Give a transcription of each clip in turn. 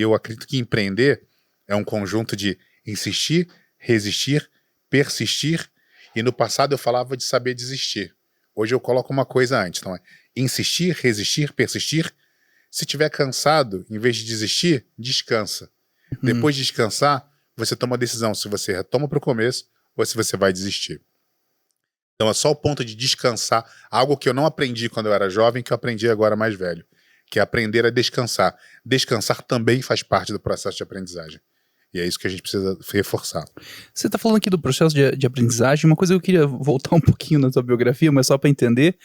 eu acredito que empreender é um conjunto de insistir, resistir, persistir, e no passado eu falava de saber desistir. Hoje eu coloco uma coisa antes, então é insistir, resistir, persistir. Se estiver cansado, em vez de desistir, descansa. Depois de descansar, você toma a decisão se você retoma para o começo ou se você vai desistir. Então é só o ponto de descansar, algo que eu não aprendi quando eu era jovem, que eu aprendi agora mais velho, que é aprender a descansar. Descansar também faz parte do processo de aprendizagem. E é isso que a gente precisa reforçar. Você está falando aqui do processo de aprendizagem, uma coisa que eu queria voltar um pouquinho na sua biografia, mas só para entender.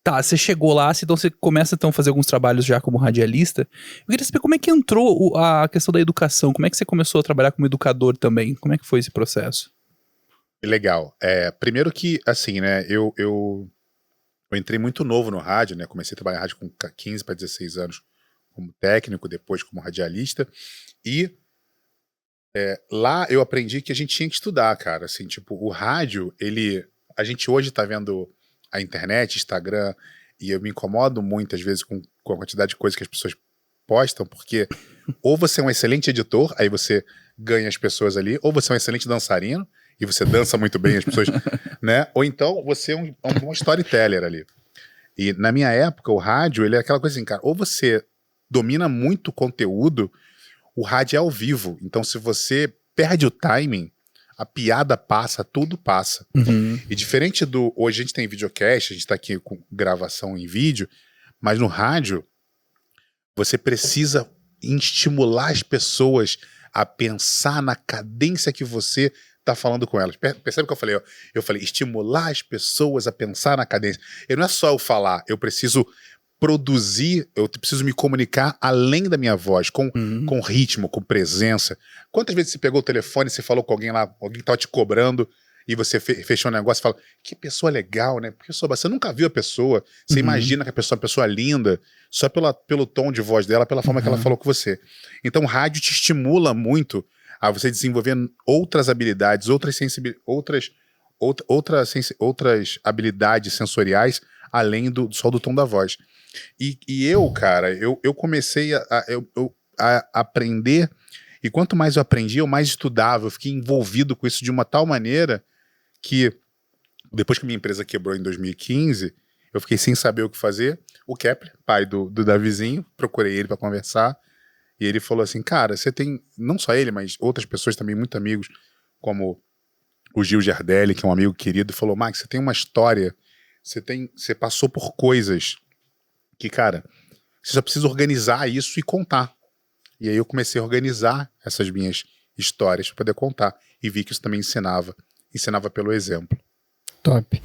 Tá, você chegou lá, então você começa então, a fazer alguns trabalhos já como radialista. Eu queria saber como é que entrou a questão da educação, como é que você começou a trabalhar como educador também? Como é que foi esse processo? Legal. Primeiro que, assim, né, eu entrei muito novo no rádio, né, comecei a trabalhar em rádio com 15 para 16 anos como técnico, depois como radialista, e lá eu aprendi que a gente tinha que estudar, cara, assim, tipo, o rádio, a gente hoje tá vendo a internet, Instagram, e eu me incomodo muitas vezes com a quantidade de coisas que as pessoas postam, porque ou você é um excelente editor, aí você ganha as pessoas ali, ou você é um excelente dançarino, e você dança muito bem as pessoas, né? Ou então você é um bom storyteller ali. E na minha época, o rádio, ele é aquela coisa assim, cara, ou você domina muito o conteúdo, o rádio é ao vivo, então se você perde o timing, a piada passa, tudo passa. E diferente hoje a gente tem videocast, a gente tá aqui com gravação em vídeo, mas no rádio, você precisa estimular as pessoas a pensar na cadência que você tá falando com elas. Percebe o que eu falei? Eu falei, estimular as pessoas a pensar na cadência. E não é só eu falar, eu preciso produzir, eu preciso me comunicar além da minha voz, com ritmo, com presença. Quantas vezes você pegou o telefone, você falou com alguém lá, alguém tava te cobrando, e você fechou um negócio e fala, que pessoa legal, né? Porque você nunca viu a pessoa, você imagina que a pessoa é uma pessoa linda, só pelo tom de voz dela, pela forma que ela falou com você. Então o rádio te estimula muito a você desenvolver outras habilidades, outras habilidades sensoriais, além só do tom da voz. E eu, cara, eu comecei a aprender, e quanto mais eu aprendi, eu mais estudava, eu fiquei envolvido com isso de uma tal maneira que, depois que minha empresa quebrou em 2015, eu fiquei sem saber o que fazer. O Kepler, pai do Davizinho, procurei ele para conversar, e ele falou assim, cara, você tem, não só ele, mas outras pessoas também, muito amigos, como o Gil Giardelli, que é um amigo querido, falou, Max, você tem uma história, você passou por coisas que, cara, você só precisa organizar isso e contar. E aí eu comecei a organizar essas minhas histórias para poder contar. E vi que isso também ensinava pelo exemplo. Top.